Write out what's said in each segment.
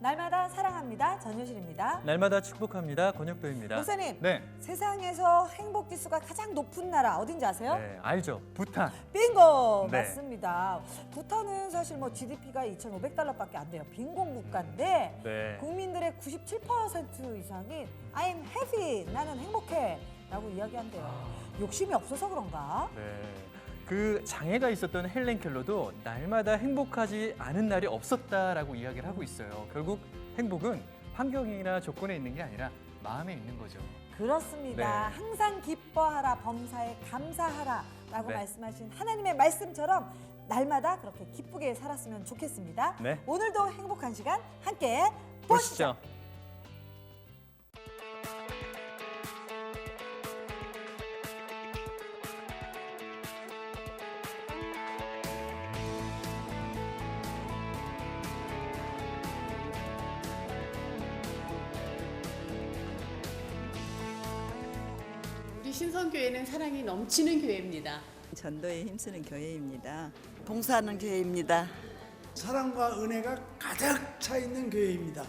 날마다 사랑합니다. 전효실입니다. 날마다 축복합니다. 권혁도입니다. 목사님, 네. 세상에서 행복 지수가 가장 높은 나라 어딘지 아세요? 네, 알죠. 부탄. 빙고! 네. 맞습니다. 부탄은 사실 뭐 GDP가 2,500달러밖에 안 돼요. 빈곤 국가인데 네. 국민들의 97% 이상이 I'm happy, 나는 행복해 라고 이야기한대요. 욕심이 없어서 그런가? 네. 그 장애가 있었던 헬렌 켈러도 날마다 행복하지 않은 날이 없었다라고 이야기를 하고 있어요. 결국 행복은 환경이나 조건에 있는 게 아니라 마음에 있는 거죠. 그렇습니다. 네. 항상 기뻐하라, 범사에 감사하라 라고 네. 말씀하신 하나님의 말씀처럼 날마다 그렇게 기쁘게 살았으면 좋겠습니다. 네. 오늘도 행복한 시간 함께 보시죠. 보시죠. 우리 신성교회는 사랑이 넘치는 교회입니다. 전도에 힘쓰는 교회입니다. 봉사하는 교회입니다. 사랑과 은혜가 가득 차 있는 교회입니다.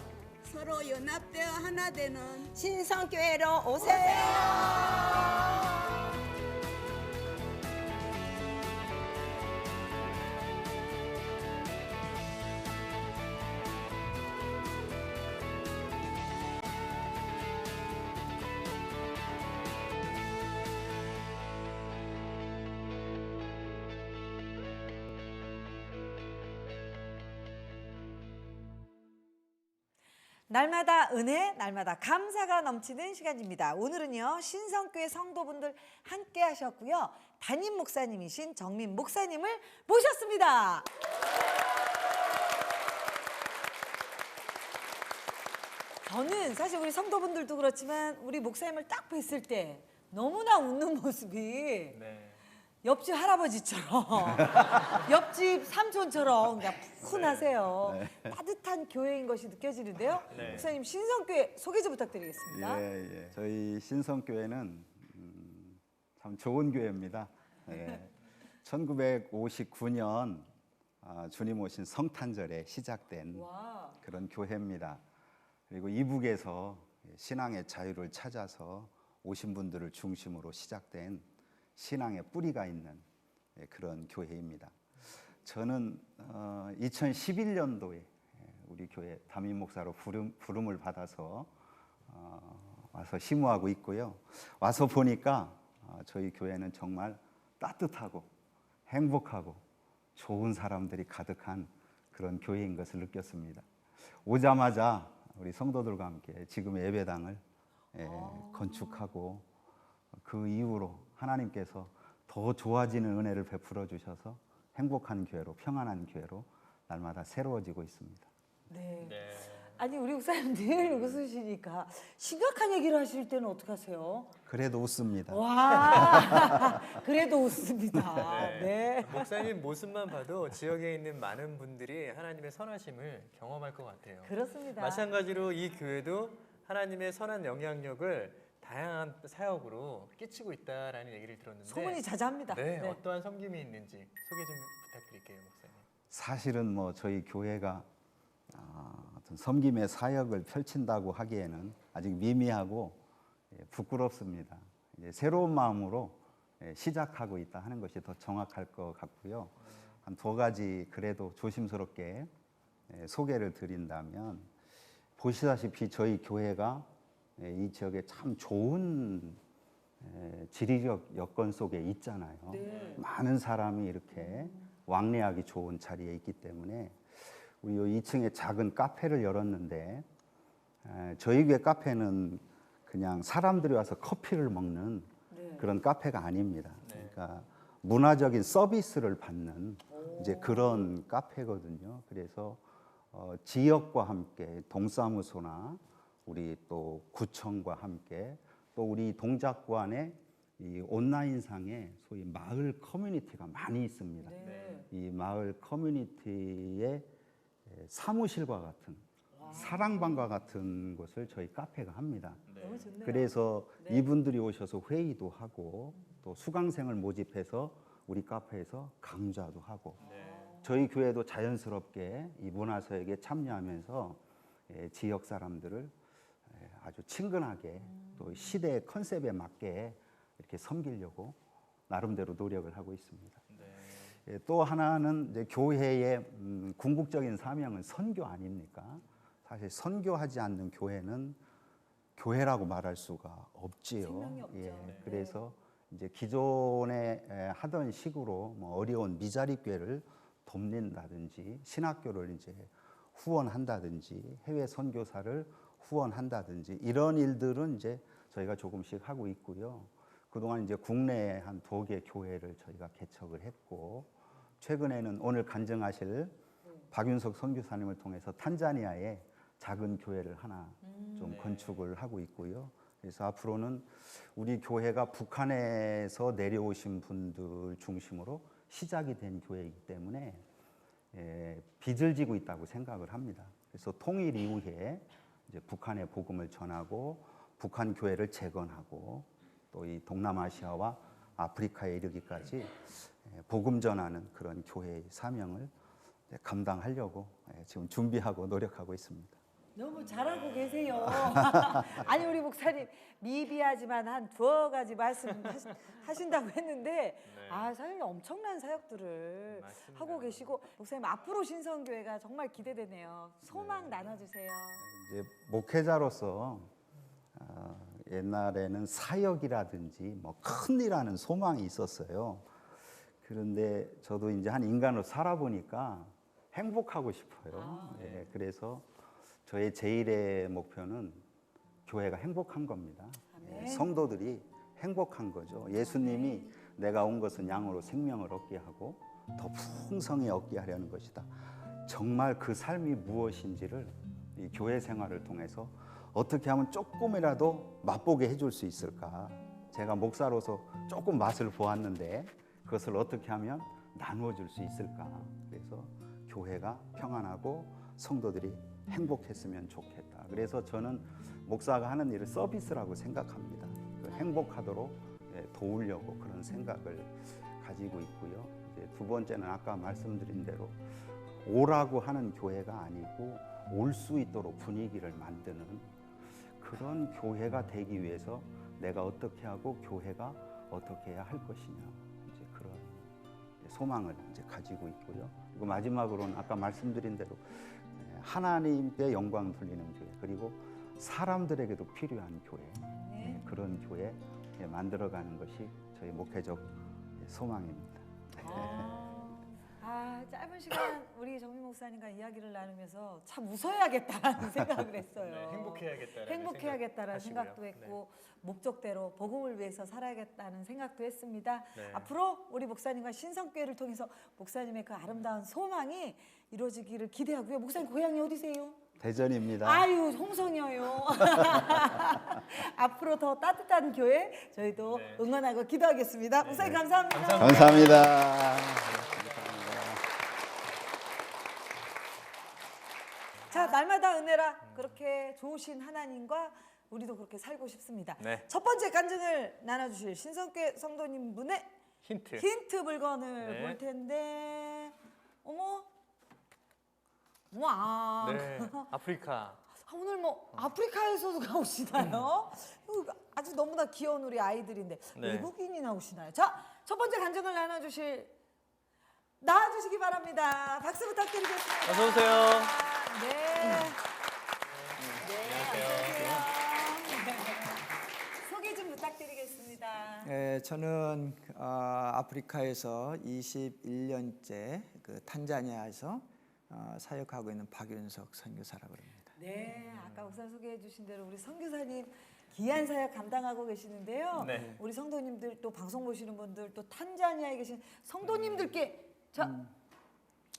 서로 연합되어 하나 되는 신성교회로 오세요. 날마다 은혜, 날마다 감사가 넘치는 시간입니다. 오늘은요, 신성교회 성도분들 함께 하셨고요. 담임 목사님이신 정민 목사님을 모셨습니다. 저는 사실 우리 성도분들도 그렇지만 우리 목사님을 딱 뵀을 때 너무나 웃는 모습이 네. 옆집 할아버지처럼 옆집 삼촌처럼 그냥 푸근하세요. 따뜻한 교회인 것이 느껴지는데요. 네. 목사님 신성교회 소개 좀 부탁드리겠습니다. 예. 저희 신성교회는 참 좋은 교회입니다. 예. 1959년 주님 오신 성탄절에 시작된 와. 그런 교회입니다. 그리고 이북에서 신앙의 자유를 찾아서 오신 분들을 중심으로 시작된 신앙의 뿌리가 있는 그런 교회입니다. 저는 2011년도에 우리 교회 담임 목사로 부름을 받아서 와서 심우하고 있고요. 와서 보니까 저희 교회는 정말 따뜻하고 행복하고 좋은 사람들이 가득한 그런 교회인 것을 느꼈습니다. 오자마자 우리 성도들과 함께 지금의 예배당을 건축하고 그 이후로 하나님께서 더 좋아지는 은혜를 베풀어 주셔서 행복한 교회로, 평안한 교회로 날마다 새로워지고 있습니다. 네. 네. 아니 우리 목사님 늘 웃으시니까 심각한 얘기를 하실 때는 어떡하세요? 그래도 웃습니다. 와, 그래도 웃습니다. 네. 목사님 모습만 봐도 지역에 있는 많은 분들이 하나님의 선하심을 경험할 것 같아요. 그렇습니다. 마찬가지로 이 교회도 하나님의 선한 영향력을 다양한 사역으로 끼치고 있다라는 얘기를 들었는데 소문이 자자합니다. 네, 네. 어떠한 섬김이 있는지 소개 좀 부탁드릴게요, 목사님. 사실은 뭐 저희 교회가 어떤 섬김의 사역을 펼친다고 하기에는 아직 미미하고 부끄럽습니다. 이제 새로운 마음으로 시작하고 있다 하는 것이 더 정확할 것 같고요. 한 두 가지 그래도 조심스럽게 소개를 드린다면, 보시다시피 저희 교회가 이 지역에 참 좋은 지리적 여건 속에 있잖아요. 네. 많은 사람이 이렇게 왕래하기 좋은 자리에 있기 때문에 우리 2층에 작은 카페를 열었는데, 저희 교회 카페는 그냥 사람들이 와서 커피를 먹는 네. 그런 카페가 아닙니다. 네. 그러니까 문화적인 서비스를 받는 이제 그런 카페거든요. 그래서 지역과 함께 동사무소나 우리 또 구청과 함께 또 우리 동작구안에 이 온라인상에 소위 마을 커뮤니티가 많이 있습니다. 네. 이 마을 커뮤니티의 사무실과 같은, 사랑방과 같은 곳을 저희 카페가 합니다. 너무 좋네요. 그래서 네. 이분들이 오셔서 회의도 하고 또 수강생을 모집해서 우리 카페에서 강좌도 하고, 네. 저희 교회도 자연스럽게 이 문화사역에 참여하면서 지역 사람들을 아주 친근하게 또 시대의 컨셉에 맞게 이렇게 섬기려고 나름대로 노력을 하고 있습니다. 또 하나는 이제 교회의 궁극적인 사명은 선교 아닙니까? 사실 선교하지 않는 교회는 교회라고 말할 수가 없지요. 생명이 없죠. 네. 그래서 이제 기존에 하던 식으로 뭐 어려운 미자립 교회를 돕는다든지 신학교를 이제 후원한다든지 해외 선교사를 후원한다든지 이런 일들은 이제 저희가 조금씩 하고 있고요. 그동안 이제 국내에 한 2개 교회를 저희가 개척을 했고 최근에는 오늘 간증하실 박윤석 선교사님을 통해서 탄자니아에 작은 교회를 하나 좀 건축을 하고 있고요. 그래서 앞으로는 우리 교회가 북한에서 내려오신 분들 중심으로 시작이 된 교회이기 때문에 빚을 지고 있다고 생각을 합니다. 그래서 통일 이후에 이제 북한의 복음을 전하고 북한 교회를 재건하고 또 이 동남아시아와 아프리카에 이르기까지 복음 전하는 그런 교회의 사명을 감당하려고 지금 준비하고 노력하고 있습니다. 너무 잘하고 계세요. 아니 우리 목사님 미비하지만 한 2가지 말씀 하신다고 했는데 아 사실 엄청난 사역들을 맞습니다. 하고 계시고 목사님 앞으로 신성교회가 정말 기대되네요. 소망 나눠주세요. 이제 목회자로서 옛날에는 사역이라든지 뭐 큰일하는 소망이 있었어요. 그런데 저도 이제 한 인간으로 살아보니까 행복하고 싶어요. 그래서 저의 제1의 목표는 교회가 행복한 겁니다. 성도들이 행복한 거죠. 예수님이 내가 온 것은 양으로 생명을 얻게 하고 더 풍성히 얻게 하려는 것이다. 정말 그 삶이 무엇인지를 이 교회 생활을 통해서 어떻게 하면 조금이라도 맛보게 해줄 수 있을까. 제가 목사로서 조금 맛을 보았는데 그것을 어떻게 하면 나누어 줄 수 있을까. 그래서 교회가 평안하고 성도들이 행복했으면 좋겠다. 그래서 저는 목사가 하는 일을 서비스라고 생각합니다. 그 행복하도록 도우려고 그런 생각을 가지고 있고요. 이제 2번째는 아까 말씀드린 대로 오라고 하는 교회가 아니고 올 수 있도록 분위기를 만드는 그런 교회가 되기 위해서 내가 어떻게 하고 교회가 어떻게 해야 할 것이냐 이제 그런 소망을 이제 가지고 있고요. 그리고 마지막으로는 아까 말씀드린 대로 하나님께 영광 돌리는 교회 그리고 사람들에게도 필요한 교회 그런 교회 만들어가는 것이 저희 목회적 소망입니다. 짧은 시간 우리 정민 목사님과 이야기를 나누면서 참 웃어야겠다는 생각을 했어요. 행복해야겠다라는 생각도 했고 목적대로 복음을 위해서 살아야겠다는 생각도 했습니다. 앞으로 우리 목사님과 신성교회를 통해서 목사님의 그 아름다운 소망이 이루어지기를 기대하고요. 목사님 고향이 어디세요? 대전입니다. 아유 홍성이요. 앞으로 더 따뜻한 교회 저희도 응원하고 기도하겠습니다. 목사님 감사합니다. 감사합니다. 자 날마다 은혜라 그렇게 좋으신 하나님과 우리도 그렇게 살고 싶습니다. 첫 번째 간증을 나눠주실 신성교회 성도님 분의 힌트 물건을 볼 텐데 어머 와 아프리카. 오늘 뭐 아프리카에서도 나오시나요? 이거 아주 너무나 귀여운 우리 아이들인데 외국인이 나오시나요? 자 첫 번째 간증을 나와주시기 바랍니다. 박수 부탁드리겠습니다. 어서 오세요. 안녕하세요. 소개 좀 부탁드리겠습니다. 네, 저는 아프리카에서 21년째 그 탄자니아에서 사역하고 있는 박윤석 선교사라고 합니다. 네, 아까 우선 소개해 주신 대로 우리 선교사님 귀한 사역 감당하고 계시는데요. 우리 성도님들 또 방송 보시는 분들 또 탄자니아에 계신 성도님들께 자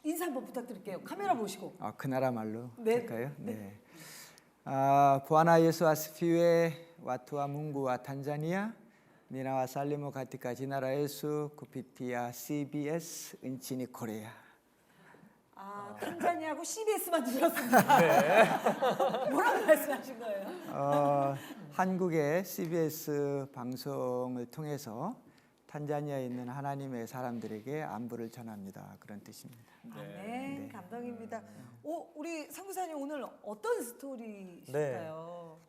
인사 한번 부탁드릴게요. 카메라 보시고. 그 나라 말로 네. 될까요? 네. Bwana Yesu asifiwe, watu wa Mungu wa Tanzania. Ninawasalimu katika jina la Yesu kupitia CBS nchini Korea. 탄자니아하고 CBS만 들었습니다. 뭐라고 말씀하신 거예요? 한국의 CBS 방송을 통해서 탄자니아에 있는 하나님의 사람들에게 안부를 전합니다. 그런 뜻입니다. 아멘. 감동입니다. 우리 선교사님 오늘 어떤 스토리실까요?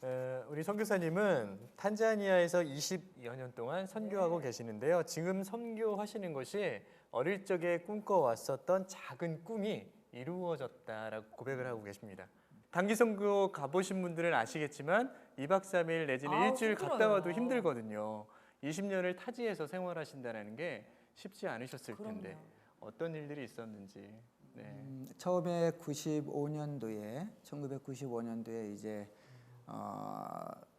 우리 선교사님은 탄자니아에서 20여 년 동안 선교하고 계시는데요. 지금 선교하시는 것이 어릴 적에 꿈꿔왔었던 작은 꿈이 이루어졌다라고 고백을 하고 계십니다. 단기 선교 가보신 분들은 아시겠지만 2박 3일 내지는 일주일 힘들어요. 갔다 와도 힘들거든요. 20년을 타지에서 생활하신다는 게 쉽지 않으셨을 텐데 어떤 일들이 있었는지. 처음에 1995년도에 이제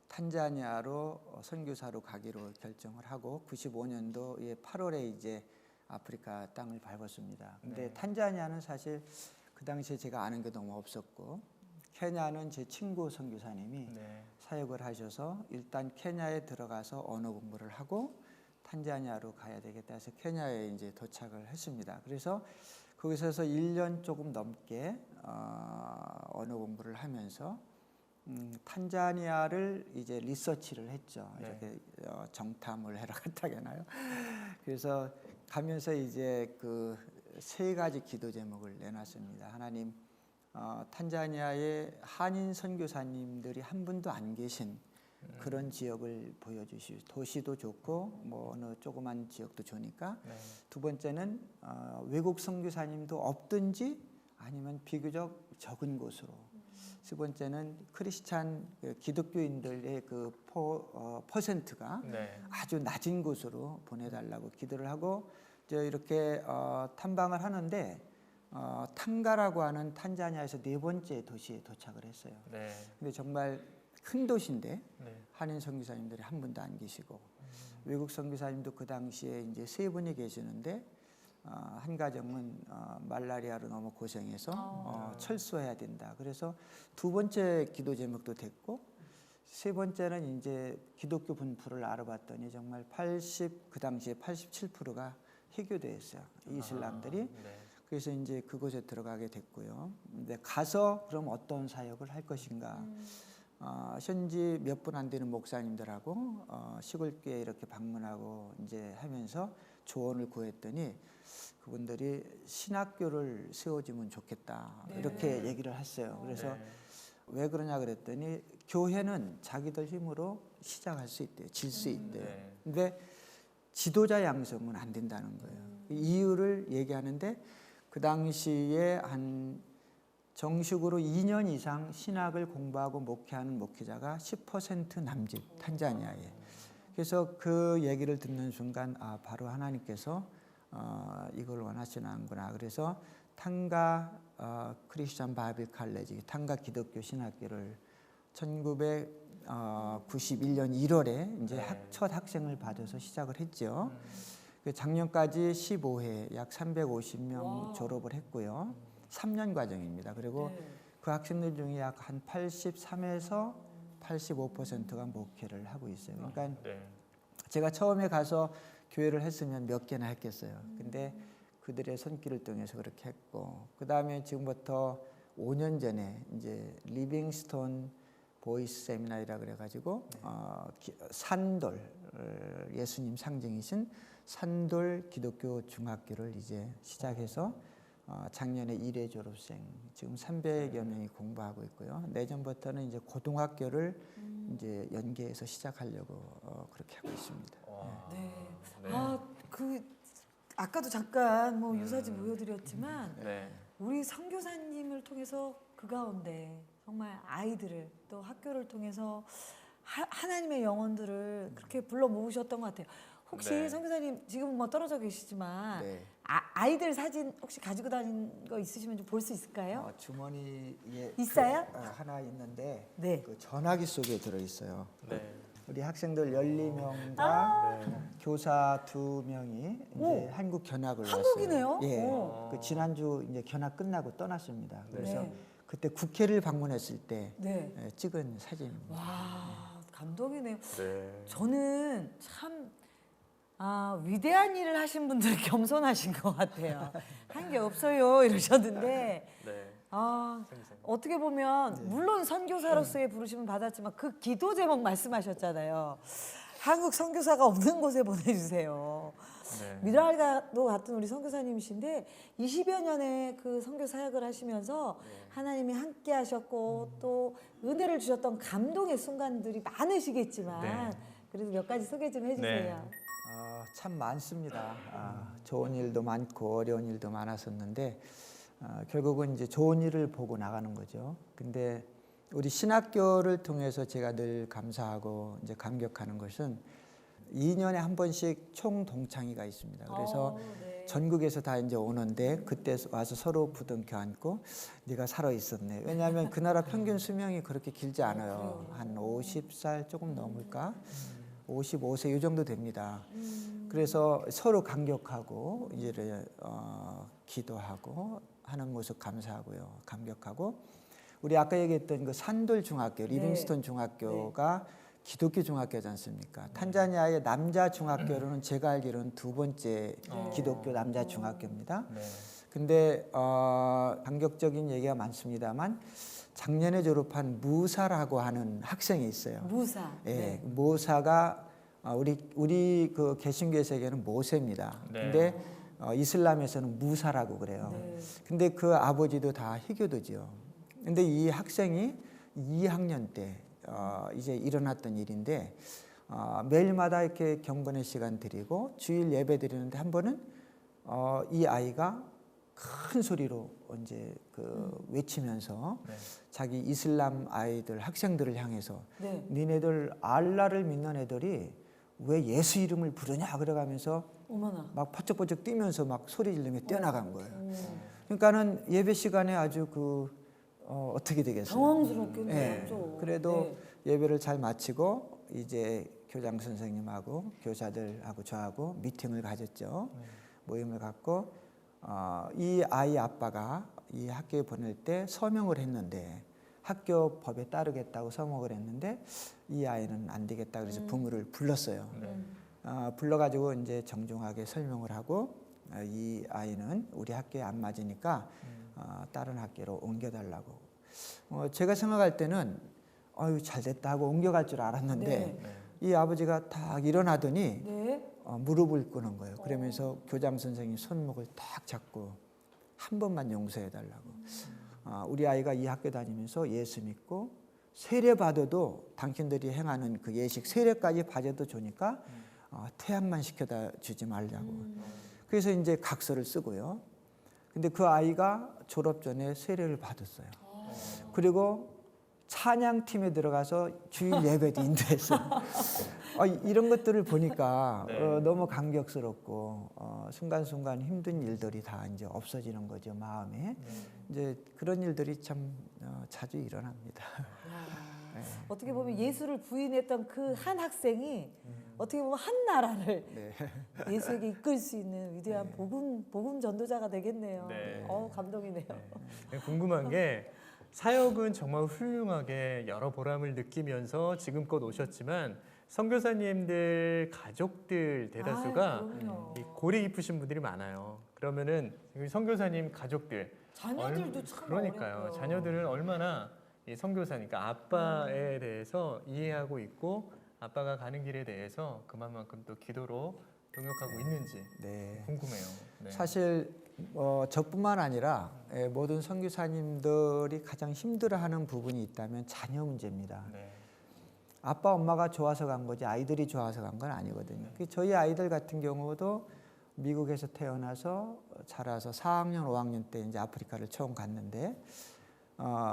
탄자니아로 선교사로 가기로 결정을 하고 95년도에 8월에 이제 아프리카 땅을 밟았습니다. 근데 탄자니아는 사실 그 당시에 제가 아는 게 너무 없었고 케냐는 제 친구 선교사님이 사역을 하셔서 일단 케냐에 들어가서 언어 공부를 하고 탄자니아로 가야 되겠다 해서 케냐에 이제 도착을 했습니다. 그래서 거기서 1년 조금 넘게 언어 공부를 하면서 탄자니아를 이제 리서치를 했죠. 이렇게 정탐을 해러 갔다 하나요? 그래서 가면서 이제 그 3가지 기도 제목을 내놨습니다. 하나님, 탄자니아의 한인 선교사님들이 한 분도 안 계신 그런 지역을 보여주시고 도시도 좋고 뭐 어느 조그만 지역도 좋으니까 두 번째는 외국 선교사님도 없든지 아니면 비교적 적은 곳으로 세 번째는 크리스찬 기독교인들의 그 퍼센트가 아주 낮은 곳으로 보내달라고 기도를 하고 이렇게 탐방을 하는데 탕가라고 하는 탄자니아에서 4번째 도시에 도착을 했어요. 근데 정말 큰 도시인데 한인 선교사님들이 한 분도 안 계시고 외국 선교사님도 그 당시에 이제 3분이 계시는데 한 가정은 말라리아로 너무 고생해서 철수해야 된다. 그래서 2번째 기도 제목도 됐고 3번째는 이제 기독교 분포를 알아봤더니 정말 그 당시에 87%가 해교되었어요. 이슬람들이. 그래서 이제 그곳에 들어가게 됐고요. 근데 가서 그럼 어떤 사역을 할 것인가? 현지 몇 분 안 되는 목사님들하고 시골교회 이렇게 방문하고 이제 하면서 조언을 구했더니 그분들이 신학교를 세워주면 좋겠다 이렇게 얘기를 했어요. 그래서 왜 그러냐 그랬더니 교회는 자기들 힘으로 시작할 수 있대요. 질 수 있대요. 근데 지도자 양성은 안 된다는 거예요. 이유를 얘기하는데 그 당시에 한 정식으로 2년 이상 신학을 공부하고 목회하는 목회자가 10% 남짓 탄자니아에. 그래서 그 얘기를 듣는 순간 바로 하나님께서 이걸 원하시는구나. 그래서 탕가 크리스천 바이블 칼레지, 탕가 기독교 신학교를 1991년 1월에 이제 첫 학생을 받아서 시작을 했죠. 작년까지 15회 약 350명 졸업을 했고요. 3년 과정입니다. 그리고 그 학생들 중에 약 한 83에서 85%가 목회를 하고 있어요. 그러니까 제가 처음에 가서 교회를 했으면 몇 개나 했겠어요. 근데 그들의 손길을 통해서 그렇게 했고, 그 다음에 지금부터 5년 전에 이제 리빙스톤 보이스 세미나이라 그래가지고 산돌 예수님 상징이신 산돌 기독교 중학교를 이제 시작해서 작년에 1회 졸업생 지금 300여 명이 공부하고 있고요. 내년부터는 이제 고등학교를 이제 연계해서 시작하려고 그렇게 하고 있습니다. 아까도 잠깐 뭐 유사지 보여드렸지만 우리 선교사님을 통해서 그 가운데 정말 아이들을 또 학교를 통해서 하나님의 영혼들을 그렇게 불러 모으셨던 것 같아요. 혹시 선교사님 지금 뭐 떨어져 계시지만 아이들 사진 혹시 가지고 다닌 거 있으시면 좀 볼 수 있을까요? 주머니에 있어요? 하나 있는데 네. 그 전화기 속에 들어 있어요. 우리 학생들 14명과 교사 2명이 이제 한국 견학을 한국이네요? 왔어요. 예. 오. 그 지난주 이제 견학 끝나고 떠났습니다. 그래서 그때 국회를 방문했을 때 찍은 사진입니다. 와, 감동이네요. 저는 참 위대한 일을 하신 분들 겸손하신 것 같아요. 한 게 없어요 이러셨는데 어떻게 보면 물론 선교사로서의 부르심은 받았지만 그 기도 제목 말씀하셨잖아요. 한국 선교사가 없는 곳에 보내주세요. 네. 미랄가도 같은 우리 선교사님이신데 20여 년의 그 선교 사역을 하시면서 하나님이 함께 하셨고 또 은혜를 주셨던 감동의 순간들이 많으시겠지만 네. 그래도 몇 가지 소개 좀 해주세요. 참 많습니다. 좋은 일도 많고 어려운 일도 많았었는데 결국은 이제 좋은 일을 보고 나가는 거죠. 근데 우리 신학교를 통해서 제가 늘 감사하고 이제 감격하는 것은 2년에 한 번씩 총동창회가 있습니다. 그래서 네. 전국에서 다 이제 오는데 그때 와서 서로 부둥켜 안고 네가 살아 있었네. 왜냐하면 그 나라 평균 수명이 그렇게 길지 않아요. 한 50살 조금 넘을까? 55세 이 정도 됩니다. 그래서 서로 감격하고 이제 기도하고 하는 모습 감사하고요, 감격하고 우리 아까 얘기했던 그 산돌 중학교, 리빙스톤 중학교가 기독교 중학교지 않습니까? 탄자니아의 남자 중학교로는 제가 알기로는 두 번째 기독교 남자 중학교입니다. 근데 감격적인 얘기가 많습니다만 작년에 졸업한 무사라고 하는 학생이 있어요. 무사. 예, 모사가 우리 그 개신교 세계는 모세입니다. 근데 이슬람에서는 무사라고 그래요. 근데 그 아버지도 다 희교도지요. 근데 이 학생이 2학년 때 이제 일어났던 일인데 매일마다 이렇게 경건의 시간 드리고 주일 예배 드리는데 한 번은 이 아이가 큰 소리로 이제 외치면서 자기 이슬람 아이들 학생들을 향해서 니네들 알라를 믿는 애들이 왜 예수 이름을 부르냐 그래가면서 어머나. 막 퍼쩍퍼쩍 뛰면서 막 소리 지르며 뛰어나간 거예요. 그러니까는 예배 시간에 아주 어떻게 되겠어요? 당황스럽겠네요. 좀. 그래도 예배를 잘 마치고 이제 교장 선생님하고 교사들하고 저하고 미팅을 가졌죠. 모임을 갖고 이 아이 아빠가 이 학교에 보낼 때 서명을 했는데 학교 법에 따르겠다고 서명을 했는데 이 아이는 안 되겠다 그래서 부모를 불렀어요. 불러가지고 이제 정중하게 설명을 하고 이 아이는 우리 학교에 안 맞으니까 다른 학교로 옮겨달라고. 제가 생각할 때는 잘 됐다 하고 옮겨갈 줄 알았는데 이 아버지가 딱 일어나더니 무릎을 꿇는 거예요. 그러면서 교장 선생님 손목을 딱 잡고 한 번만 용서해 달라고. 우리 아이가 이 학교 다니면서 예수 믿고 세례 받아도 당신들이 행하는 그 예식 세례까지 받아도 좋으니까 태양만 시켜다 주지 말자고. 그래서 이제 각서를 쓰고요. 근데 그 아이가 졸업 전에 세례를 받았어요. 그리고 찬양팀에 들어가서 주일 예배도 인도했어요. 이런 것들을 보니까 너무 감격스럽고 순간순간 힘든 일들이 다 이제 없어지는 거죠, 마음에. 이제 그런 일들이 참 자주 일어납니다. 어떻게 보면 예수를 부인했던 그 한 학생이 어떻게 보면 한 나라를 예수에게 이끌 수 있는 위대한 복음 전도자가 되겠네요. 감동이네요. 궁금한 게 사역은 정말 훌륭하게 여러 보람을 느끼면서 지금껏 오셨지만 선교사님들 가족들 대다수가 이 골이 깊으신 분들이 많아요. 그러면은 선교사님 가족들 자녀들도 참 그러니까요. 어렵고요. 자녀들은 얼마나 이 선교사니까 아빠에 대해서 이해하고 있고 아빠가 가는 길에 대해서 그만큼 또 기도로 동역하고 있는지 궁금해요. 사실 저뿐만 아니라 모든 선교사님들이 가장 힘들어하는 부분이 있다면 자녀 문제입니다. 아빠 엄마가 좋아서 간 거지 아이들이 좋아서 간 건 아니거든요. 저희 아이들 같은 경우도 미국에서 태어나서 자라서 4학년 5학년 때 이제 아프리카를 처음 갔는데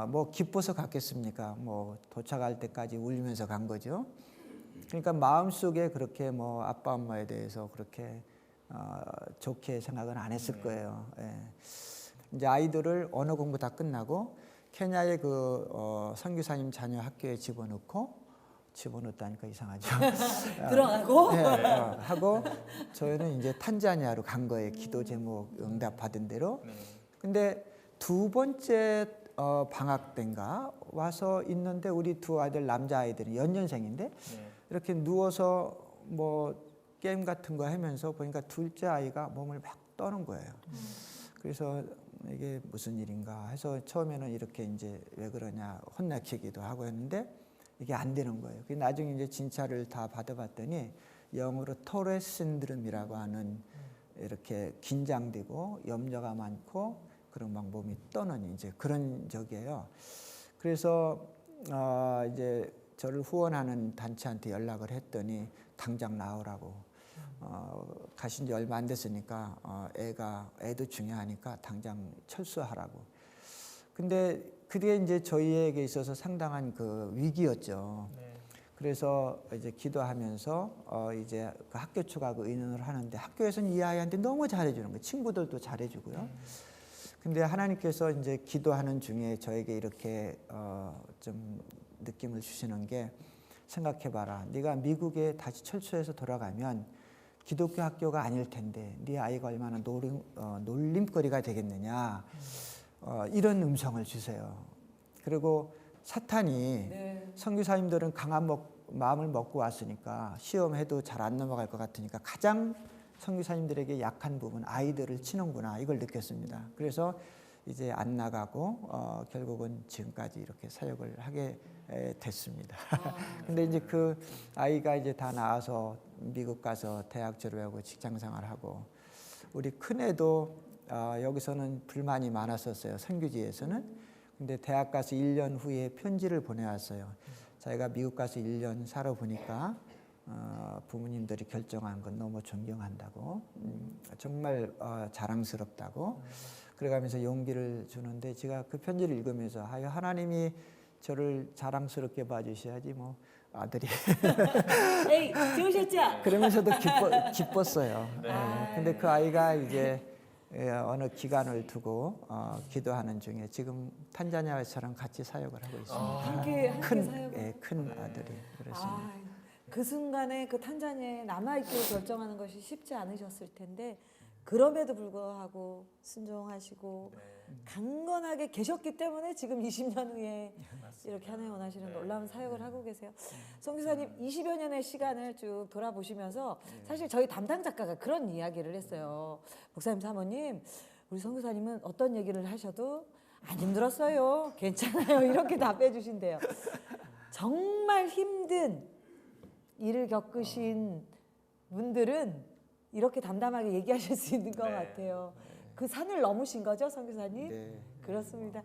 뭐 기뻐서 갔겠습니까? 뭐 도착할 때까지 울면서 간 거죠. 그러니까 마음속에 그렇게 뭐 아빠 엄마에 대해서 그렇게 좋게 생각은 안 했을 거예요. 이제 아이들을 언어 공부 다 끝나고 케냐의 그 선교사님 자녀 학교에 집어넣었다니까 이상하죠. 들어가고 하고 저희는 이제 탄자니아로 간 거예요. 기도 제목 응답 받은 대로. 근데 두 번째 방학 때인가 와서 있는데 우리 두 아이들 남자 아이들이 연년생인데 이렇게 누워서 뭐 게임 같은 거 하면서 보니까 둘째 아이가 몸을 막 떠는 거예요. 그래서 이게 무슨 일인가 해서 처음에는 이렇게 이제 왜 그러냐 혼내키기도 하고 했는데 이게 안 되는 거예요. 그 나중에 이제 진찰을 다 받아봤더니 영어로 토레스 신드롬이라고 하는 이렇게 긴장되고 염려가 많고 그런 막 몸이 떠는 이제 그런 적이에요. 그래서 이제 저를 후원하는 단체한테 연락을 했더니 당장 나오라고. 가신 지 얼마 안 됐으니까 애도 중요하니까 당장 철수하라고. 근데 그게 이제 저희에게 있어서 상당한 그 위기였죠. 그래서 이제 기도하면서 이제 그 학교 측하고 의논을 하는데 학교에서는 이 아이한테 너무 잘해주는 거예요. 친구들도 잘해주고요. 근데 하나님께서 이제 기도하는 중에 저에게 이렇게 좀 느낌을 주시는 게 생각해봐라. 네가 미국에 다시 철수해서 돌아가면 기독교 학교가 아닐 텐데 네 아이가 얼마나 놀림거리가 되겠느냐. 이런 음성을 주세요. 그리고 사탄이 선교사님들은 강한 마음을 먹고 왔으니까 시험해도 잘 안 넘어갈 것 같으니까 가장 선교사님들에게 약한 부분 아이들을 치는구나 이걸 느꼈습니다. 그래서 이제 안 나가고 결국은 지금까지 이렇게 사역을 하게 됐습니다. 근데 이제 그 아이가 이제 다 나와서 미국 가서 대학 졸업하고 직장 생활하고 우리 큰애도 여기서는 불만이 많았었어요. 선교지에서는. 근데 대학 가서 1년 후에 편지를 보내왔어요. 자기가 미국 가서 1년 살아보니까 부모님들이 결정한 건 너무 존경한다고 정말 자랑스럽다고 그래가면서 용기를 주는데 제가 그 편지를 읽으면서 하나님이 저를 자랑스럽게 봐주셔야지 뭐 아들이 에이, 좋으셨죠? 그러면서도 기뻤어요. 근데 그 아이가 이제 어느 기간을 두고 기도하는 중에 지금 탄자니아에서랑 같이 사역을 하고 있습니다. 함께 사역을. 큰 아들이 그렇습니다. 그 순간에 그 탄자니아에 남아있기를 결정하는 것이 쉽지 않으셨을 텐데 그럼에도 불구하고 순종하시고 강건하게 계셨기 때문에 지금 20년 후에 이렇게 하나님 원하시는 놀라운 사역을 하고 계세요. 선교사님 20여 년의 시간을 쭉 돌아보시면서 사실 저희 담당 작가가 그런 이야기를 했어요. 목사님 사모님 우리 선교사님은 어떤 얘기를 하셔도 안 힘들었어요. 괜찮아요. 이렇게 답해 주신대요. 정말 힘든 일을 겪으신 분들은 이렇게 담담하게 얘기하실 수 있는 것 같아요. 그 산을 넘으신 거죠, 선교사님? 네. 그렇습니다.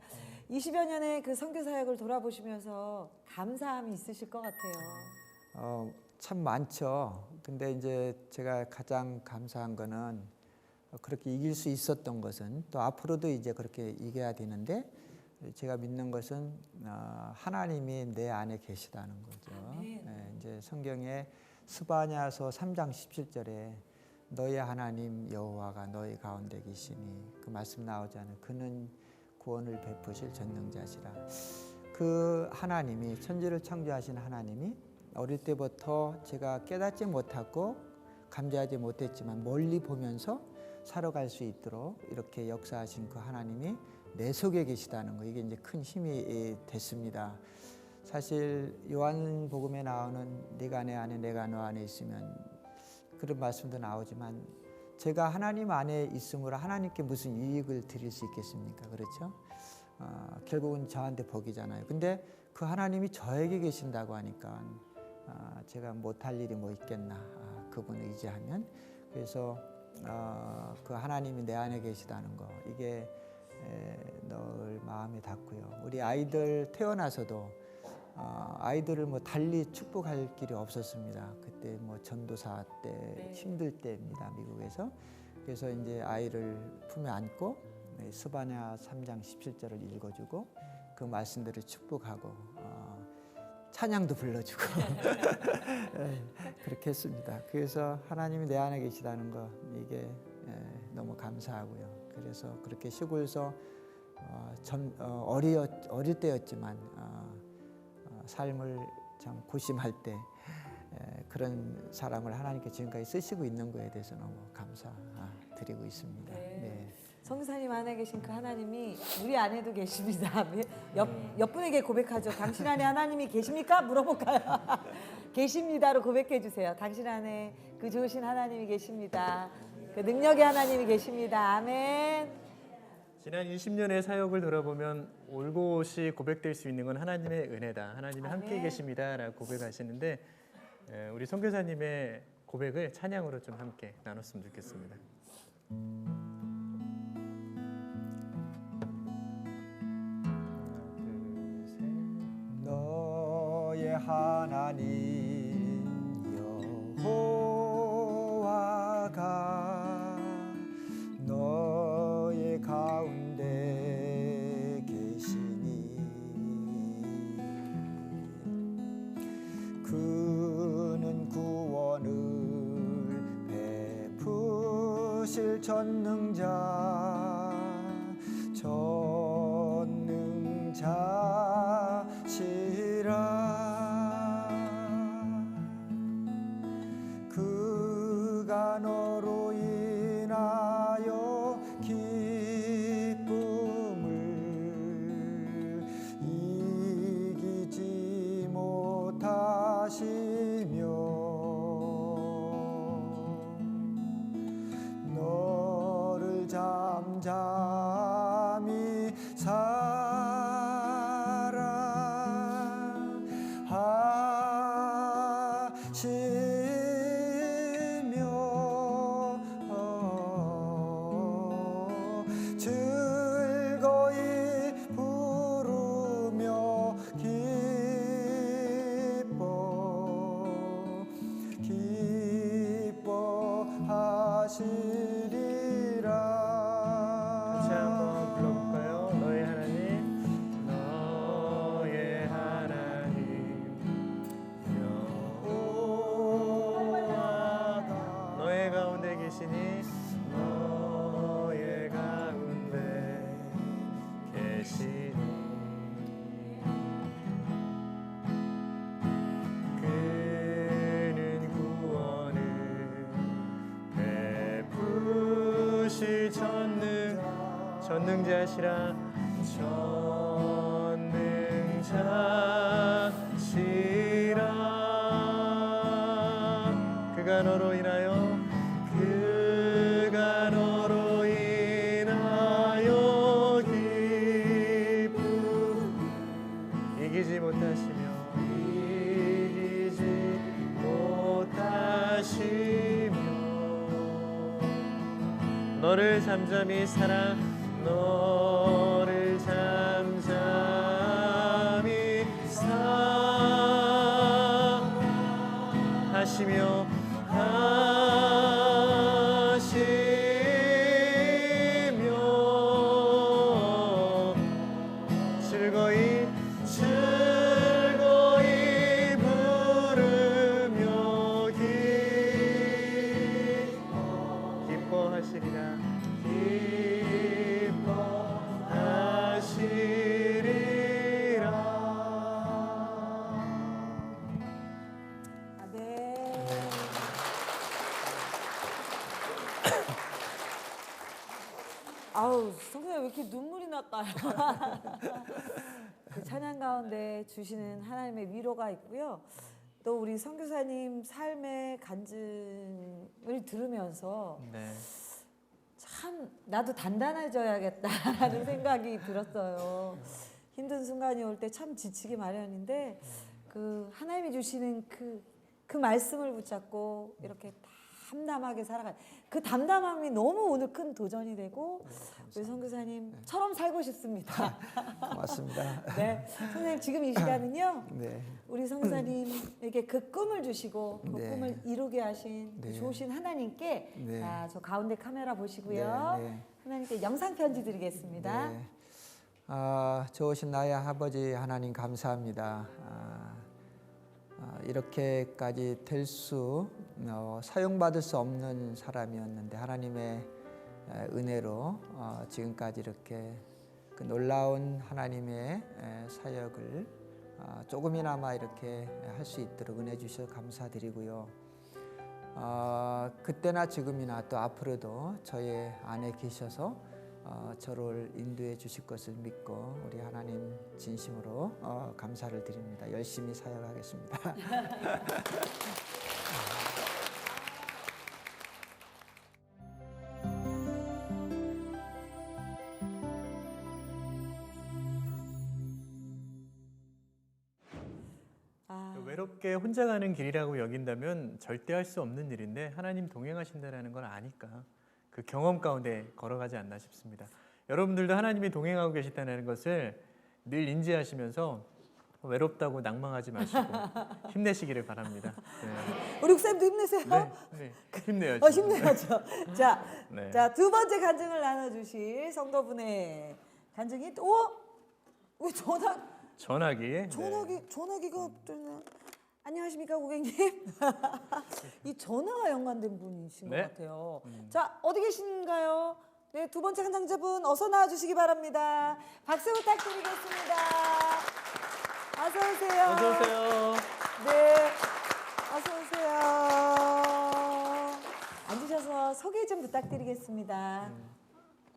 20여 년의 그 선교 사역을 돌아보시면서 감사함이 있으실 것 같아요. 참 많죠. 근데 이제 제가 가장 감사한 거는 그렇게 이길 수 있었던 것은 또 앞으로도 이제 그렇게 이겨야 되는데 제가 믿는 것은 하나님이 내 안에 계시다는 거죠. 이제 성경에 스바냐서 3장 17절에 너희 하나님 여호와가 너희 가운데 계시니 그 말씀 나오잖아요. 그는 구원을 베푸실 전능자시라. 그 하나님이 천지를 창조하신 하나님이 어릴 때부터 제가 깨닫지 못하고 감지하지 못했지만 멀리 보면서 살아갈 수 있도록 이렇게 역사하신 그 하나님이 내 속에 계시다는 거 이게 이제 큰 힘이 됐습니다. 사실 요한복음에 나오는 네가 내 안에 내가 너 안에 있으면 그런 말씀도 나오지만 제가 하나님 안에 있으므로 하나님께 무슨 이익을 드릴 수 있겠습니까? 그렇죠? 결국은 저한테 복이잖아요. 근데 그 하나님이 저에게 계신다고 하니까 제가 못할 일이 뭐 있겠나 그분을 의지하면 그래서 그 하나님이 내 안에 계시다는 거 이게 늘 마음에 닿고요. 우리 아이들 태어나서도 아이들을 뭐 달리 축복할 길이 없었습니다. 그때 뭐 전도사 때 힘들 때입니다. 미국에서. 그래서 이제 아이를 품에 안고 스바냐 3장 17절을 읽어주고 그 말씀들을 축복하고 찬양도 불러주고 그렇게 했습니다. 그래서 하나님이 내 안에 계시다는 거 이게 너무 감사하고요. 그래서 그렇게 시골에서 어릴 때였지만 삶을 참 고심할 때 그런 사람을 하나님께 지금까지 쓰시고 있는 거에 대해서 너무 감사드리고 있습니다. 네. 선교사님 안에 계신 그 하나님이 우리 안에도 계십니다. 옆 분에게 고백하죠. 당신 안에 하나님이 계십니까? 물어볼까요? 계십니다로 고백해 주세요. 당신 안에 그 좋으신 하나님이 계십니다. 그 능력의 하나님이 계십니다. 아멘. 지난 20년의 사역을 돌아보면 올곧이 고백될 수 있는 건 하나님의 은혜다. 하나님이 함께 아멘. 계십니다라고 고백하시는데 우리 선교사님의 고백을 찬양으로 좀 함께 나눴으면 좋겠습니다. 너의 하나님 여호와가 너의 가운데 계시니 그는 구원을 베푸실 전능자시라 그가 너로 인하여 기쁨을 이기지 못하시며 너를 잠잠히 사랑하시며 즐거이 부르며 기뻐하시리라. 같이 한번 불러볼까요? 너의 하나님, 너의 하나님 여호와가 너의 가운데 계시니 너의 가운데 계시니 그는 구원을 베푸실 전능자시라 전능자시라 그가 너로 인하여 기쁨 이기지 못하시며 너를 잠잠히 너를 잠잠히 사랑하시며 즐거이 부르며 기뻐하시리라 아멘. 아우, 성도님 왜 이렇게 눈물이 날까요? 그 찬양 가운데 주시는 하나님의 위로가 있고요. 또 우리 선교사님 삶의 간증을 들으면서 네. 참 나도 단단해져야겠다라는 생각이 들었어요. 힘든 순간이 올 때 참 지치기 마련인데 그 하나님이 주시는 그 말씀을 붙잡고 이렇게 담담하게 살아가. 그 담담함이 너무 오늘 큰 도전이 되고 우리 선교사님처럼 살고 싶습니다. 고맙습니다. 네, 선생님 지금 이 시간은요. 네. 우리 선교사님에게 그 꿈을 주시고 그 네. 꿈을 이루게 하신 그 네. 좋으신 하나님께 네. 자, 저 가운데 카메라 보시고요. 네, 네. 하나님께 영상 편지 드리겠습니다. 네. 좋으신 나의 아버지 하나님 감사합니다. 이렇게까지 될 사용받을 수 없는 사람이었는데 하나님의 은혜로 지금까지 이렇게 그 놀라운 하나님의 사역을 조금이나마 이렇게 할 수 있도록 은혜 주셔서 감사드리고요. 그때나 지금이나 또 앞으로도 저의 안에 계셔서 저를 인도해 주실 것을 믿고 우리 하나님 진심으로 감사를 드립니다. 열심히 사역하겠습니다. 외롭게 혼자 가는 길이라고 여긴다면 절대 할 수 없는 일인데 하나님 동행하신다라는 걸 아니까 그 경험 가운데 걸어가지 않나 싶습니다. 여러분들도 하나님이 동행하고 계시다는 것을 늘 인지하시면서 외롭다고 낭망하지 마시고 힘내시기를 바랍니다. 네. 우리 쌤도 힘내세요. 네, 힘내야죠. 힘내야죠. 자, 네. 자, 두 번째 간증을 나눠주실 성도분의 간증이 왜 전화기. 전화기가 뜨네. 안녕하십니까 고객님. 이 전화와 연관된 분이신 것 네. 같아요. 자, 어디 계신가요? 네, 두 번째 간증자분 어서 나와주시기 바랍니다. 박수 부탁드리겠습니다. 어서 오세요. 어서 오세요. 네, 어서 오세요. 앉으셔서 소개 좀 부탁드리겠습니다.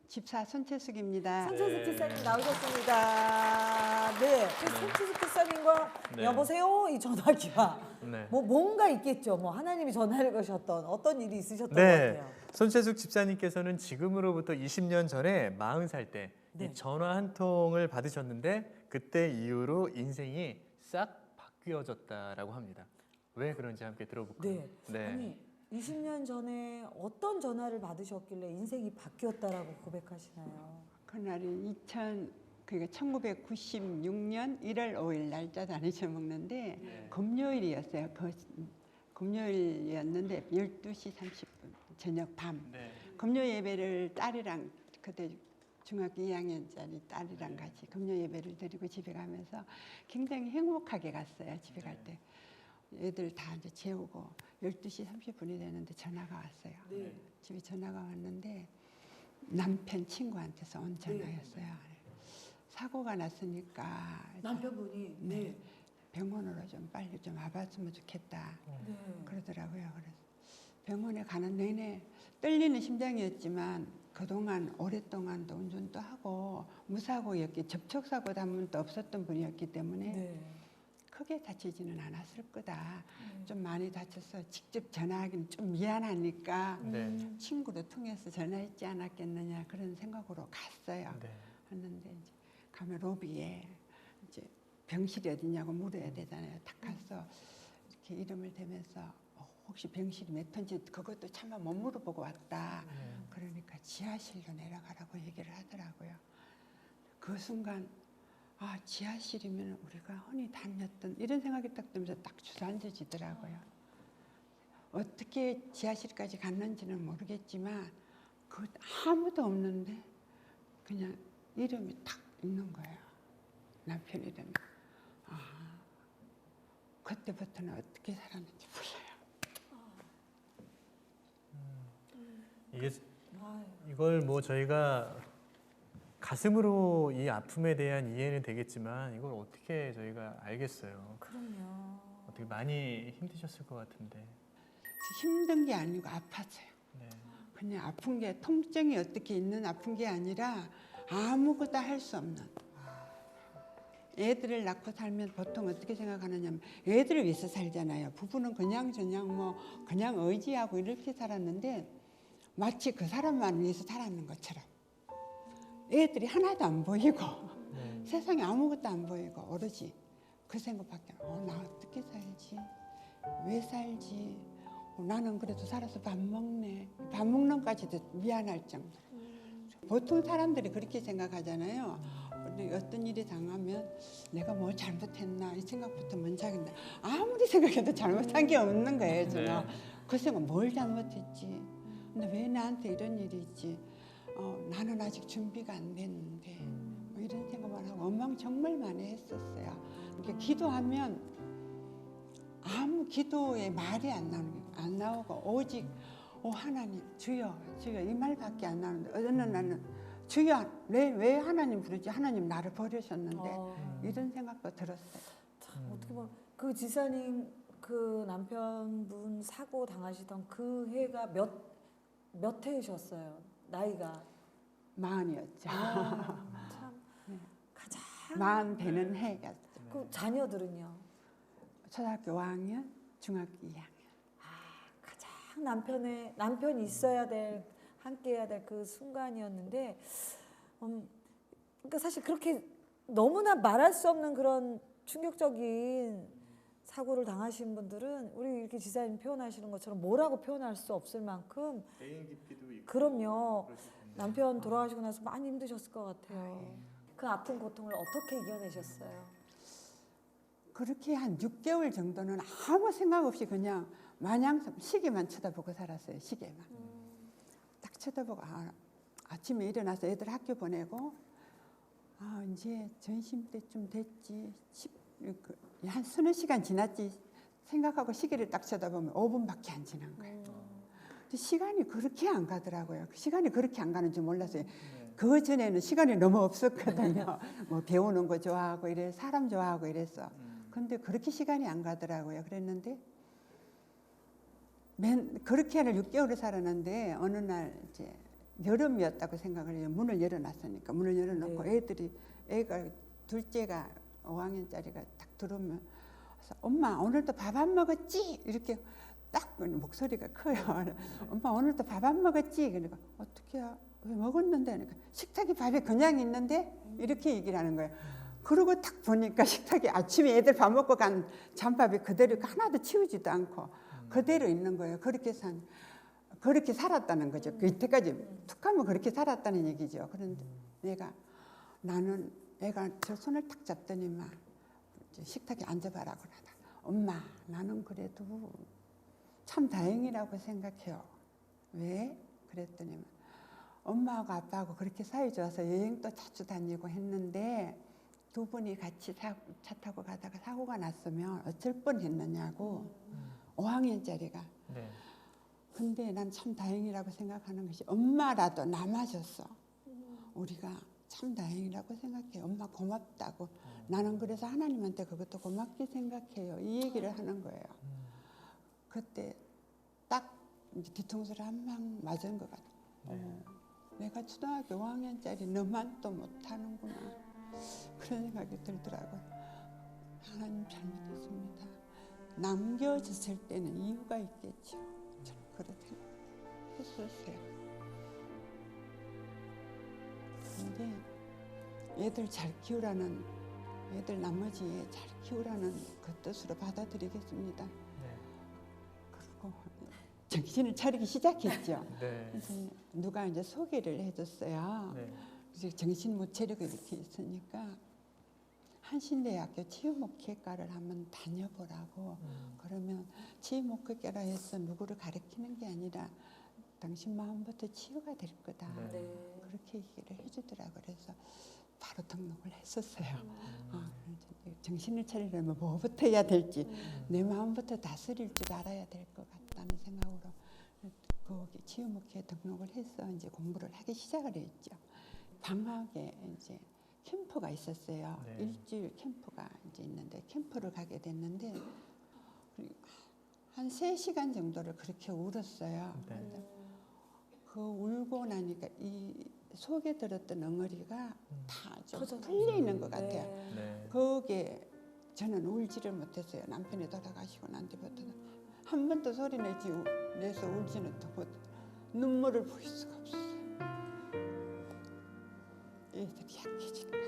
집사 손채숙입니다. 손채숙 집사님 나오셨습니다. 네, 그 손채숙 집사님과 네. 여보세요 이 전화기와 네. 뭔가 있겠죠. 하나님이 전화를 거셨던 어떤 일이 있으셨던 것 네, 같아요. 손채숙 집사님께서는 지금으로부터 20년 전에 40살 때 이 네. 전화 한 통을 받으셨는데 그때 이후로 인생이 싹 바뀌어졌다라고 합니다. 왜 그런지 함께 들어볼까요? 네. 아니 20년 전에 어떤 전화를 받으셨길래 인생이 바뀌었다라고 고백하시나요? 그날이 1996년 1월 5일 날짜 안 잊어먹는데 금요일이었어요. 금요일이었는데 12시 30분 저녁 밤 네. 금요 예배를 딸이랑 그때 중학교 2학년짜리 딸이랑 같이 금요 예배를 드리고 집에 가면서 굉장히 행복하게 갔어요. 집에 갈 때. 애들 다 이제 재우고 12시 30분이 되는데 전화가 왔어요. 네. 집에 전화가 왔는데 남편 친구한테서 온 전화였어요. 사고가 났으니까 남편분이 네. 병원으로 좀 빨리 좀 와봤으면 좋겠다. 네. 그러더라고요. 그래서 병원에 가는 내내 떨리는 심장이었지만 그동안 오랫동안도 운전도 하고 무사고였기 접촉사고도 한 번도 없었던 분이었기 때문에 네. 크게 다치지는 않았을 거다. 좀 많이 다쳐서 직접 전화하기는 좀 미안하니까 네. 친구를 통해서 전화했지 않았겠느냐 그런 생각으로 갔어요. 네. 갔는데 이제 가면 로비에 이제 병실이 어디냐고 물어야 되잖아요. 딱 가서 이렇게 이름을 대면서 혹시 병실이 몇 톤지 그것도 차마 못 물어보고 왔다. 그러니까 지하실로 내려가라고 얘기를 하더라고요. 그 순간 지하실이면 우리가 흔히 다녔던 이런 생각이 딱 들면서 딱 주저앉아지더라고요. 어떻게 지하실까지 갔는지는 모르겠지만 그 아무도 없는데 그냥 이름이 딱 있는 거예요. 남편 이름이. 그때부터는 어떻게 살았는지 몰라요. 이걸 저희가 가슴으로 이 아픔에 대한 이해는 되겠지만 이걸 어떻게 저희가 알겠어요. 그럼요. 어떻게 많이 힘드셨을 것 같은데. 힘든 게 아니고 아팠어요. 네. 그냥 아픈 게 통증이 어떻게 있는 아픈 게 아니라 아무것도 할 수 없는. 애들을 낳고 살면 보통 어떻게 생각하느냐면 애들을 위해서 살잖아요. 부부는 그냥 그냥 의지하고 이렇게 살았는데 마치 그 사람만 위해서 살았는 것처럼 애들이 하나도 안 보이고 세상에 아무것도 안 보이고 오로지 그 생각밖에 나 어떻게 살지? 왜 살지? 나는 그래도 살아서 밥 먹네. 밥 먹는 까지도 미안할 정도로. 보통 사람들이 그렇게 생각하잖아요. 근데 어떤 일이 당하면 내가 뭘 잘못했나 이 생각부터 먼저 하겠나. 아무리 생각해도 잘못한 게 없는 거예요. 저는. 그 생각 뭘 잘못했지? 근데 왜 나한테 이런 일이 있지? 나는 아직 준비가 안 됐는데 이런 생각만 하고 원망 정말 많이 했었어요. 그러니까 기도하면 아무 기도에 말이 안 나오고 오직 하나님 주여 이 말밖에 안 나오는데 어느 날은 주여 왜 하나님 부르지? 하나님 나를 버리셨는데 이런 생각도 들었어요. 참 어떻게 보면 그 지사님 그 남편분 사고 당하시던 그 해가 몇 해셨어요? 나이가 40이었죠. 참 가장 40 되는 해였죠. 그 자녀들은요? 초등학교 5학년, 중학교 2학년. 가장 남편이 있어야 될 함께해야 될 그 순간이었는데, 그러니까 사실 그렇게 너무나 말할 수 없는 그런 충격적인 사고를 당하신 분들은 우리 이렇게 지사님 표현하시는 것처럼 뭐라고 표현할 수 없을 만큼 대인 깊이도 있고. 그럼요. 남편 돌아가시고 나서 많이 힘드셨을 것 같아요. 그 아픈 고통을 어떻게 이겨내셨어요? 그렇게 한 6개월 정도는 아무 생각 없이 그냥 마냥 시계만 쳐다보고 살았어요. 시계만. 딱 쳐다보고 아침에 일어나서 애들 학교 보내고 이제 점심 때쯤 됐지. 한 서너 시간 지났지 생각하고 시계를 딱 쳐다보면 5분밖에 안 지난 거예요. 근데 시간이 그렇게 안 가더라고요. 시간이 그렇게 안 가는 줄 몰랐어요. 그 전에는 시간이 너무 없었거든요. 뭐 배우는 거 좋아하고 이래 사람 좋아하고 이랬어. 근데 그렇게 시간이 안 가더라고요. 그랬는데 그렇게 한 6개월을 살았는데 어느 날 이제 여름이었다고 생각을 해요. 문을 열어놨으니까 문을 열어놓고 애가 둘째가 5학년짜리가 딱 들어오면 엄마 오늘도 밥 안 먹었지? 이렇게 딱 목소리가 커요. 엄마 오늘도 밥 안 먹었지? 그러니까 어떻게 왜 먹었는데? 그러니까 식탁에 밥이 그냥 있는데 이렇게 얘기를 하는 거예요. 그러고 딱 보니까 식탁에 아침에 애들 밥 먹고 간 잔밥이 그대로 하나도 치우지도 않고 그대로 있는 거예요. 그렇게 살았다는 거죠. 그 이때까지 툭하면 그렇게 살았다는 얘기죠. 그런데 나는 애가 저 손을 딱 잡더니만 식탁에 앉아봐라 그러다. 엄마 나는 그래도 참 다행이라고 생각해요. 왜? 그랬더니만 엄마하고 아빠하고 그렇게 사이 좋아서 여행도 자주 다니고 했는데 두 분이 같이 차 타고 가다가 사고가 났으면 어쩔 뻔했느냐고 5학년짜리가. 네. 근데 난 참 다행이라고 생각하는 것이 엄마라도 남아줬어. 우리가 참 다행이라고 생각해요. 엄마 고맙다고. 나는 그래서 하나님한테 그것도 고맙게 생각해요. 이 얘기를 하는 거예요. 그때 딱 이제 뒤통수를 한 방 맞은 것 같아요. 내가 초등학교 5학년짜리 너만 또 못하는구나. 그런 생각이 들더라고요. 하나님 잘못했습니다. 남겨졌을 때는 이유가 있겠죠. 저는 그렇게 했었어요. 근데 애들 잘 키우라는 애들 나머지 애 잘 키우라는 그 뜻으로 받아들이겠습니다. 그리고 정신을 차리기 시작했죠. 그래서 누가 이제 소개를 해줬어요. 그래서 정신 못 차리고 이렇게 있으니까 한신대학교 치유목회과를 한번 다녀보라고. 그러면 치유목회과라 해서 누구를 가르치는 게 아니라 당신 마음부터 치유가 될 거다. 그렇게 얘기를 해주더라고요. 그래서 바로 등록을 했었어요. 정신을 차리려면 뭐부터 해야 될지 내 마음부터 다스릴 줄 알아야 될 것 같다는 생각으로 거기 치유목회에 등록을 해서 이제 공부를 하기 시작을 했죠. 방학에 이제 캠프가 있었어요. 일주일 캠프가 이제 있는데 캠프를 가게 됐는데 한 3시간 정도를 그렇게 울었어요. 그 울고 나니까 이 속에 들었던 엉어리가 다 좀 풀리는 것 같아요. 거기에 저는 울지를 못했어요. 남편이 돌아가시고 난 뒤부터는 한 번도 소리 내서 울지는 못하고 눈물을 보일 수가 없었어요. 애들이 약해질까 봐.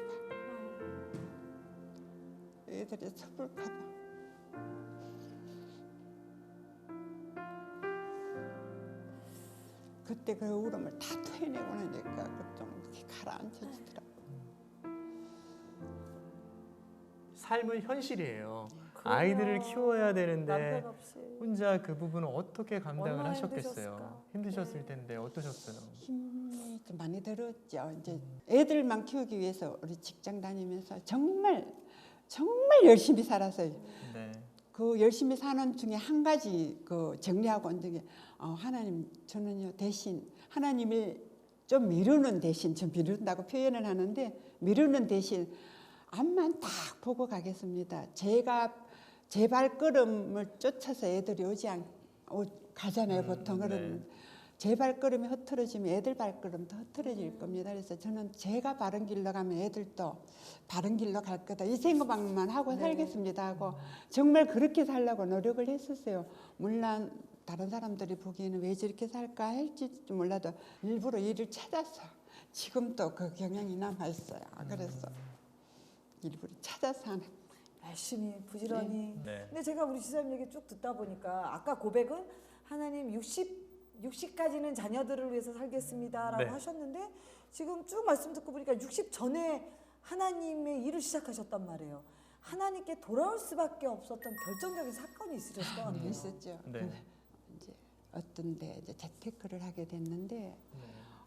애들이 서불까 봐. 그때 그 울음을 다 토해내고 나니까 좀 이렇게 가라앉혀지더라고요. 삶은 현실이에요. 아이들을 키워야 되는데 남편 없이 혼자 그 부분을 어떻게 감당을 얼마나 힘드셨을까? 힘드셨을까? 힘드셨을 텐데 어떠셨어요? 힘이 좀 많이 들었죠. 이제 애들만 키우기 위해서 우리 직장 다니면서 정말 열심히 살았어요. 그 열심히 사는 중에 한 가지 그 정리하고 온 적이 하나님 저는요 대신 하나님이 좀 미루는 대신 좀 미룬다고 표현을 하는데 미루는 대신 앞만 딱 보고 가겠습니다. 제가 제 발걸음을 쫓아서 애들이 가잖아요. 보통 그런 제 발걸음이 흐트러지면 애들 발걸음도 흐트러질 겁니다. 그래서 저는 제가 바른 길로 가면 애들도 바른 길로 갈 거다. 이 생각만 하고 살겠습니다 하고 정말 그렇게 살려고 노력을 했었어요. 물론 다른 사람들이 보기에는 왜 저렇게 살까 할지 몰라도 일부러 일을 찾아서 지금도 그 경향이 남아있어요. 그래서 일부러 찾아서 하는 열심히 부지런히. 네. 근데 제가 우리 지사님 얘기 쭉 듣다 보니까 아까 고백은 하나님 60까지는 자녀들을 위해서 살겠습니다라고 네. 하셨는데 지금 쭉 말씀 듣고 보니까 60 전에 하나님의 일을 시작하셨단 말이에요. 하나님께 돌아올 수밖에 없었던 결정적인 사건이 있으셨을 것 같아요. 있었죠. 네. 이제 어떤데 이제 재테크를 하게 됐는데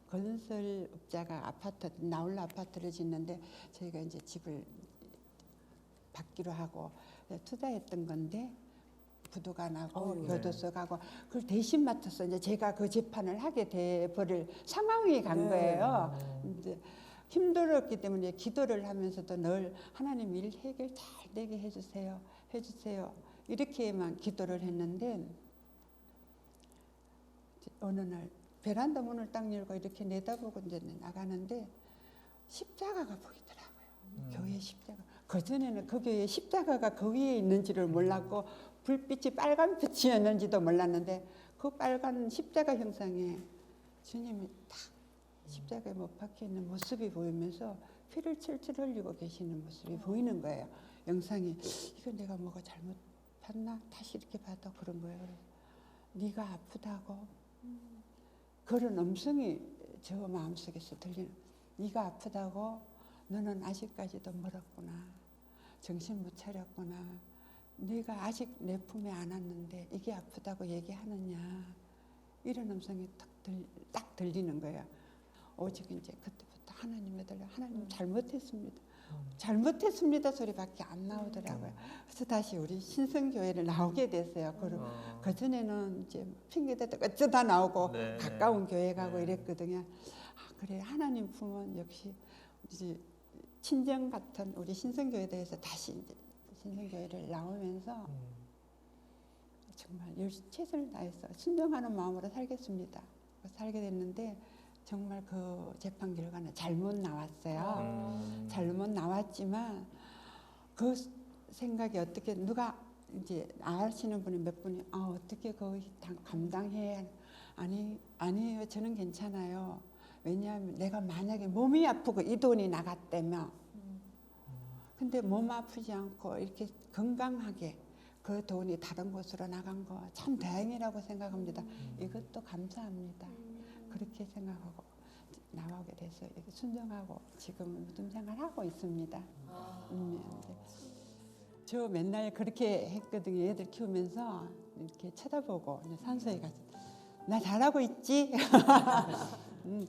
건설업자가 아파트 나홀로 아파트를 짓는데 저희가 이제 집을 받기로 하고 투자했던 건데 부도가 나고 교도소 가고 그걸 대신 맡아서 이제 제가 그 재판을 하게 돼 버릴 상황이 간 거예요. 이제 힘들었기 때문에 기도를 하면서도 늘 하나님 일 해결 잘 되게 해주세요, 해주세요 이렇게만 기도를 했는데 어느 날 베란다 문을 딱 열고 이렇게 내다보고 이제 나가는데 십자가가 보이더라고요. 교회 십자가. 그 전에는 그 교회 십자가가 그 위에 있는지를 몰랐고 불빛이 빨간 빛이었는지도 몰랐는데 그 빨간 십자가 형상에 주님이 딱 십자가에 못 박혀 있는 모습이 보이면서 피를 철철 흘리고 계시는 모습이 보이는 거예요. 영상이 이거 내가 뭐가 잘못 봤나? 다시 이렇게 봐도 그런 거예요. 그래서 네가 아프다고 그런 음성이 저 마음속에서 들리는 네가 아프다고 너는 아직까지도 멀었구나. 정신 못 차렸구나. 네가 아직 내 품에 안 왔는데 이게 아프다고 얘기하느냐. 이런 음성이 딱 들리는 거예요. 오직 이제 그때부터 하나님에 들려 하나님 잘못했습니다. 잘못했습니다 소리밖에 안 나오더라고요. 그래서 다시 우리 신성교회를 나오게 됐어요. 그 전에는 이제 핑계대도 어쩌다 나오고 네, 가까운 교회 가고 네. 이랬거든요. 아, 그래 하나님 품은 역시 이제 친정 같은 우리 신성교회에 대해서 다시 이제 신성교회를 나오면서 정말 최선을 다해서 순종하는 마음으로 살겠습니다. 살게 됐는데 정말 그 재판 결과는 잘못 나왔어요. 잘못 나왔지만 그 생각이 어떻게 누가 이제 아시는 분이 몇 분이 어떻게 그거 감당해? 아니에요. 저는 괜찮아요. 왜냐하면 내가 만약에 몸이 아프고 이 돈이 나갔다며 근데 몸 아프지 않고 이렇게 건강하게 그 돈이 다른 곳으로 나간 거 참 다행이라고 생각합니다. 이것도 감사합니다. 그렇게 생각하고 나오게 돼서 이렇게 순종하고 지금은 믿음 생활하고 있습니다. 저 맨날 그렇게 했거든요. 애들 키우면서 이렇게 쳐다보고 산소에 가서 나 잘하고 있지?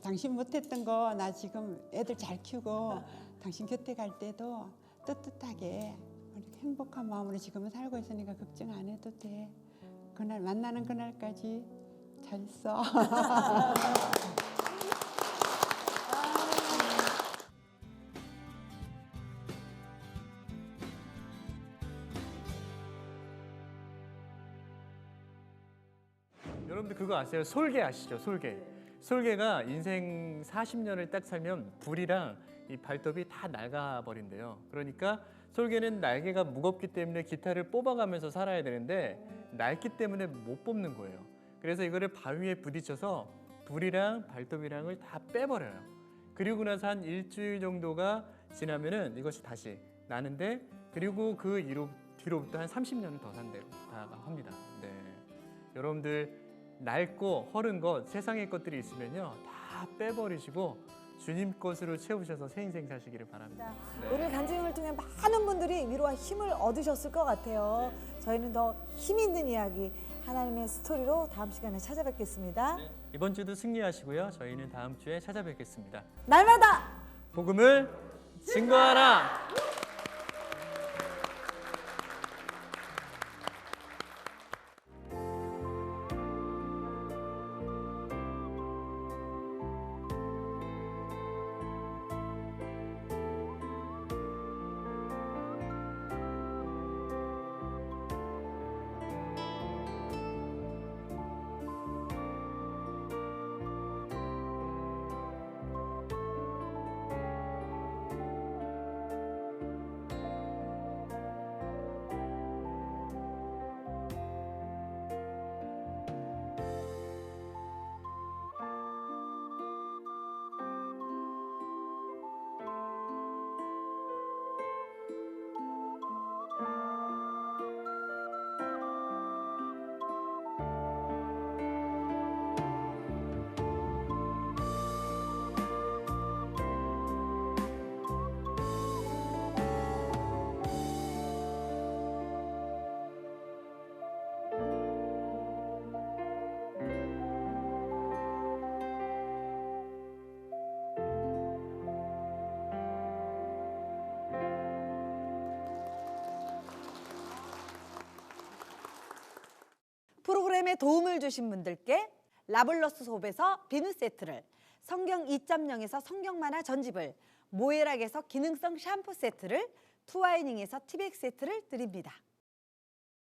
당신 못했던 거 나 지금 애들 잘 키우고 당신 곁에 갈 때도 떳떳하게 이렇게 행복한 마음으로 지금은 살고 있으니까 걱정 안 해도 돼. 그날 만나는 그날까지 잘 있어. 여러분들 그거 아세요? 솔개 아시죠? 솔개. 솔개가 인생 40년을 딱 살면 불이랑 이 발톱이 다 낡아버린대요. 그러니까 솔개는 날개가 무겁기 때문에 기타를 뽑아가면서 살아야 되는데 낡기 때문에 못 뽑는 거예요. 그래서 이거를 바위에 부딪혀서 불이랑 발톱이랑을 다 빼버려요. 그리고 나서 한 일주일 정도가 지나면은 이것이 다시 나는데 그리고 그 뒤로부터 한 30년을 더 산대요. 다 합니다. 네. 여러분들 낡고 허른 것 세상의 것들이 있으면요 다 빼버리시고 주님 것으로 채우셔서 새 인생 사시기를 바랍니다. 네. 오늘 간증을 통해 많은 분들이 위로와 힘을 얻으셨을 것 같아요. 저희는 더 힘 있는 이야기 하나님의 스토리로 다음 시간에 찾아뵙겠습니다. 네. 이번 주도 승리하시고요. 저희는 다음 주에 찾아뵙겠습니다. 날마다 복음을 증거하라. 프로그램에 도움을 주신 분들께 라블러스 솝에서 비누 세트를, 성경 2.0에서 성경 만화 전집을, 모에락에서 기능성 샴푸 세트를, 투와이닝에서 티백 세트를 드립니다.